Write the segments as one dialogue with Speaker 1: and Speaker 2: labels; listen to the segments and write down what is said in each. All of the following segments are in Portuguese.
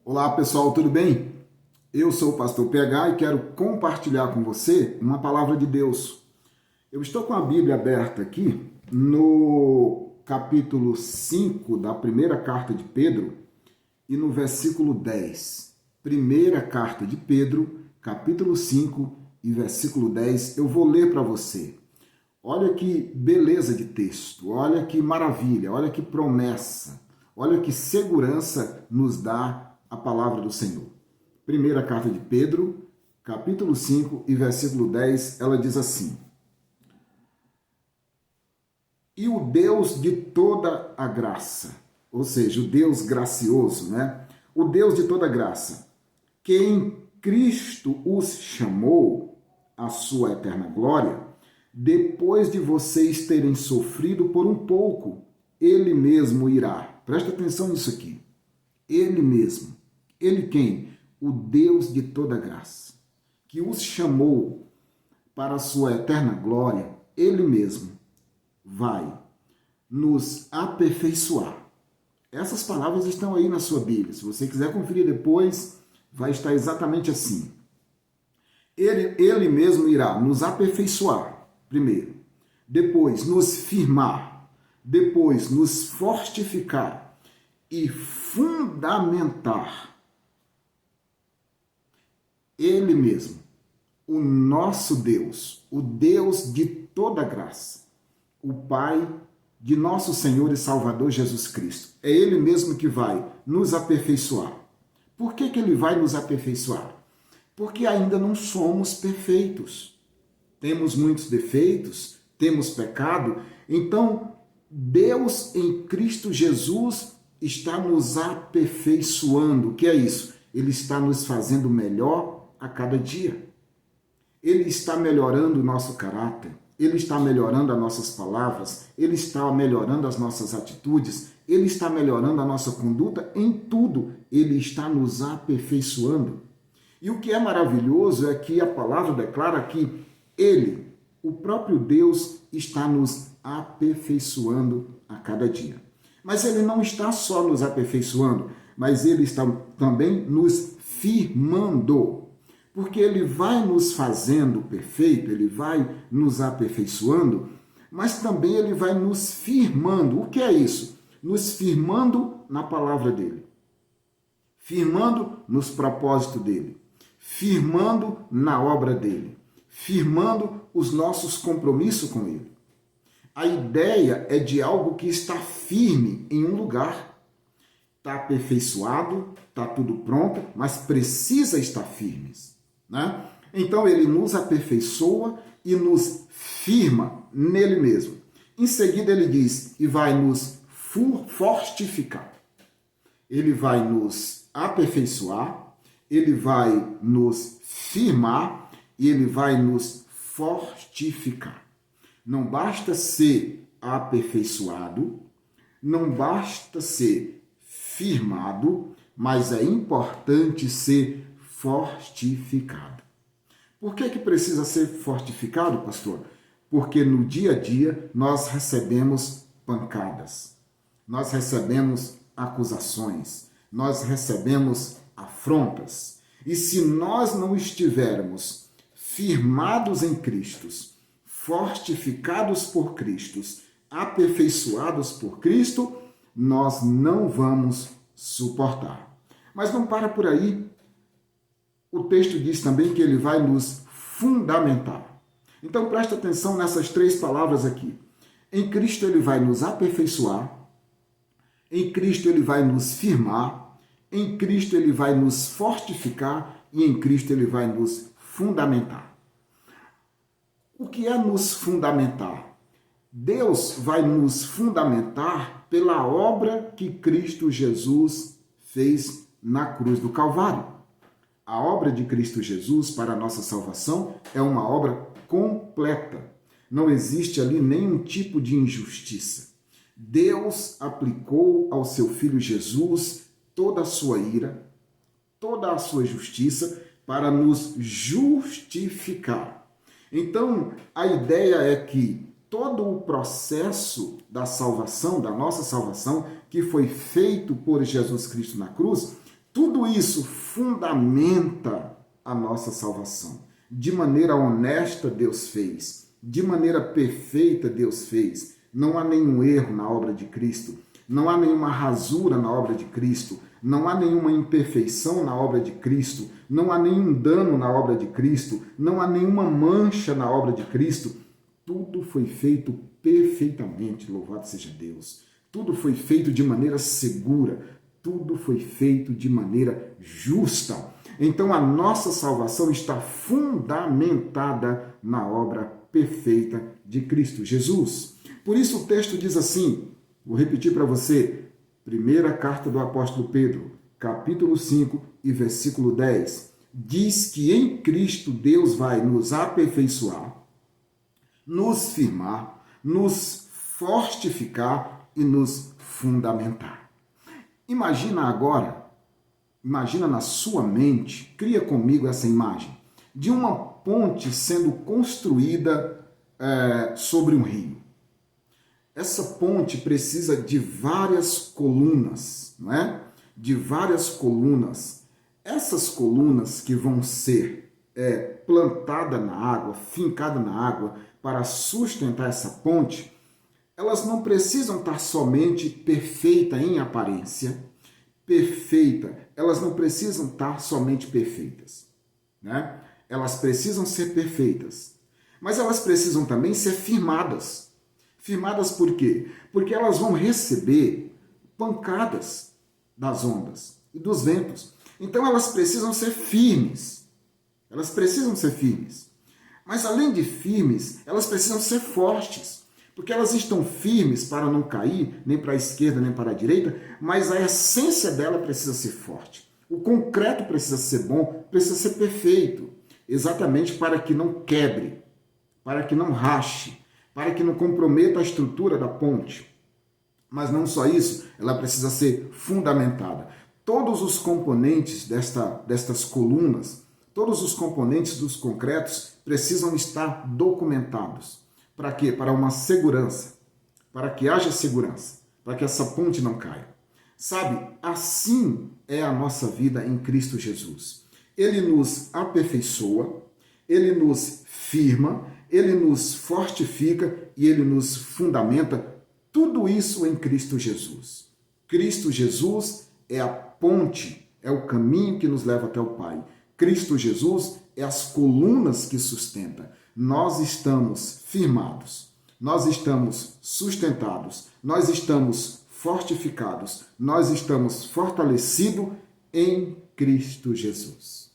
Speaker 1: Olá pessoal, tudo bem? Eu sou o pastor PH e quero compartilhar com você uma palavra de Deus. Eu estou com a Bíblia aberta aqui no capítulo 5 da primeira carta de Pedro e no versículo 10. Primeira carta de Pedro, capítulo 5 e versículo 10. Eu vou ler para você. Olha que beleza de texto, olha que maravilha, olha que promessa, olha que segurança nos dá a palavra do Senhor. Primeira carta de Pedro, capítulo 5 e versículo 10, ela diz assim: E o Deus de toda a graça, ou seja, o Deus gracioso, né? O Deus de toda graça, que em Cristo os chamou à sua eterna glória, depois de vocês terem sofrido por um pouco, Ele mesmo irá. Presta atenção nisso aqui. Ele mesmo. Ele quem? O Deus de toda graça, que os chamou para a sua eterna glória, Ele mesmo vai nos aperfeiçoar. Essas palavras estão aí na sua Bíblia. Se você quiser conferir depois, vai estar exatamente assim. Ele mesmo irá nos aperfeiçoar, primeiro. Depois, nos firmar. Depois, nos fortificar e fundamentar. Ele mesmo, o nosso Deus, o Deus de toda graça, o Pai de nosso Senhor e Salvador Jesus Cristo. É Ele mesmo que vai nos aperfeiçoar. Por que Ele vai nos aperfeiçoar? Porque ainda não somos perfeitos. Temos muitos defeitos, temos pecado, então Deus em Cristo Jesus está nos aperfeiçoando. O que é isso? Ele está nos fazendo melhor a cada dia. Ele está melhorando o nosso caráter, Ele está melhorando as nossas palavras, Ele está melhorando as nossas atitudes, Ele está melhorando a nossa conduta em tudo. Ele está nos aperfeiçoando. E o que é maravilhoso é que a palavra declara que Ele, o próprio Deus, está nos aperfeiçoando a cada dia. Mas Ele não está só nos aperfeiçoando, mas Ele está também nos firmando. Porque Ele vai nos fazendo perfeito, Ele vai nos aperfeiçoando, mas também Ele vai nos firmando. O que é isso? Nos firmando na palavra dEle, firmando nos propósitos dEle, firmando na obra dEle, firmando os nossos compromissos com Ele. A ideia é de algo que está firme em um lugar. Está aperfeiçoado, está tudo pronto, mas precisa estar firmes. Né? Então ele nos aperfeiçoa e nos firma nele mesmo. Em seguida ele diz, e vai nos fortificar. Ele vai nos aperfeiçoar, ele vai nos firmar e ele vai nos fortificar. Não basta ser aperfeiçoado, não basta ser firmado, mas é importante ser fortificado. Por que precisa ser fortificado, pastor? Porque no dia a dia nós recebemos pancadas, nós recebemos acusações, nós recebemos afrontas. E se nós não estivermos firmados em Cristo, fortificados por Cristo, aperfeiçoados por Cristo, nós não vamos suportar. Mas não para por aí. O texto diz também que ele vai nos fundamentar. Então presta atenção nessas três palavras aqui. Em Cristo ele vai nos aperfeiçoar, em Cristo ele vai nos firmar, em Cristo ele vai nos fortificar e em Cristo ele vai nos fundamentar. O que é nos fundamentar? Deus vai nos fundamentar pela obra que Cristo Jesus fez na cruz do Calvário. A obra de Cristo Jesus para a nossa salvação é uma obra completa. Não existe ali nenhum tipo de injustiça. Deus aplicou ao seu Filho Jesus toda a sua ira, toda a sua justiça para nos justificar. Então, a ideia é que todo o processo da salvação, da nossa salvação, que foi feito por Jesus Cristo na cruz, Tudo isso fundamenta a nossa salvação. De maneira honesta, Deus fez. De maneira perfeita, Deus fez. Não há nenhum erro na obra de Cristo. Não há nenhuma rasura na obra de Cristo. Não há nenhuma imperfeição na obra de Cristo. Não há nenhum dano na obra de Cristo. Não há nenhuma mancha na obra de Cristo. Tudo foi feito perfeitamente, louvado seja Deus. Tudo foi feito de maneira segura. Tudo foi feito de maneira justa. Então a nossa salvação está fundamentada na obra perfeita de Cristo Jesus. Por isso o texto diz assim, vou repetir para você, primeira carta do apóstolo Pedro, capítulo 5 e versículo 10, diz que em Cristo Deus vai nos aperfeiçoar, nos firmar, nos fortificar e nos fundamentar. Imagina agora, imagina na sua mente, cria comigo essa imagem, de uma ponte sendo construída sobre um rio. Essa ponte precisa de várias colunas, não é? De várias colunas. Essas colunas que vão ser plantadas na água, fincadas na água, para sustentar essa ponte, elas não precisam estar somente perfeita em aparência, elas não precisam estar somente perfeitas, né? Elas precisam ser perfeitas, mas elas precisam também ser firmadas. Firmadas por quê? Porque elas vão receber pancadas das ondas e dos ventos. Então elas precisam ser firmes. Elas precisam ser firmes. Mas além de firmes, elas precisam ser fortes. Porque elas estão firmes para não cair, nem para a esquerda, nem para a direita, mas a essência dela precisa ser forte. O concreto precisa ser bom, precisa ser perfeito. Exatamente para que não quebre, para que não rache, para que não comprometa a estrutura da ponte. Mas não só isso, ela precisa ser fundamentada. Todos os componentes destas colunas, todos os componentes dos concretos precisam estar documentados. Para quê? Para uma segurança, para que haja segurança, para que essa ponte não caia. Sabe, assim é a nossa vida em Cristo Jesus. Ele nos aperfeiçoa, ele nos firma, ele nos fortifica e ele nos fundamenta, tudo isso em Cristo Jesus. Cristo Jesus é a ponte, é o caminho que nos leva até o Pai. Cristo Jesus é as colunas que sustenta. Nós estamos firmados, nós estamos sustentados, nós estamos fortificados, nós estamos fortalecidos em Cristo Jesus.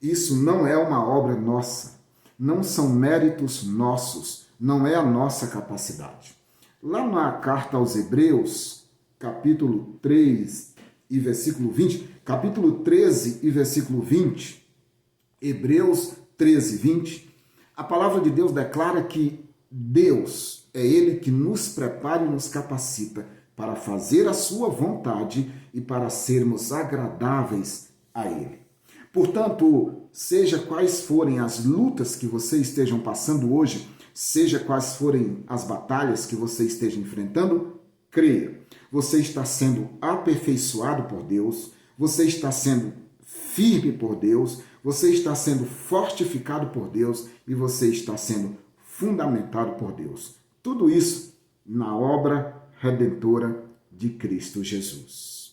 Speaker 1: Isso não é uma obra nossa, não são méritos nossos, não é a nossa capacidade. Lá na carta aos Hebreus, capítulo 3 e versículo 20, capítulo 13 e versículo 20, Hebreus 13, 20, a palavra de Deus declara que Deus é Ele que nos prepara e nos capacita para fazer a sua vontade e para sermos agradáveis a Ele. Portanto, seja quais forem as lutas que você esteja passando hoje, seja quais forem as batalhas que você esteja enfrentando, creia, você está sendo aperfeiçoado por Deus, você está sendo firme por Deus, você está sendo fortificado por Deus e você está sendo fundamentado por Deus. Tudo isso na obra redentora de Cristo Jesus.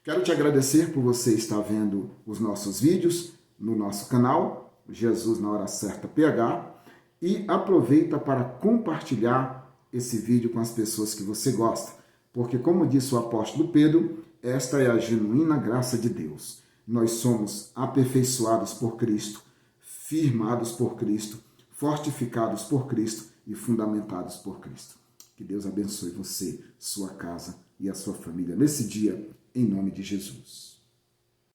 Speaker 1: Quero te agradecer por você estar vendo os nossos vídeos no nosso canal, Jesus na Hora Certa PH, e aproveita para compartilhar esse vídeo com as pessoas que você gosta, porque como disse o apóstolo Pedro, esta é a genuína graça de Deus. Nós somos aperfeiçoados por Cristo, firmados por Cristo, fortificados por Cristo e fundamentados por Cristo. Que Deus abençoe você, sua casa e a sua família nesse dia, em nome de Jesus.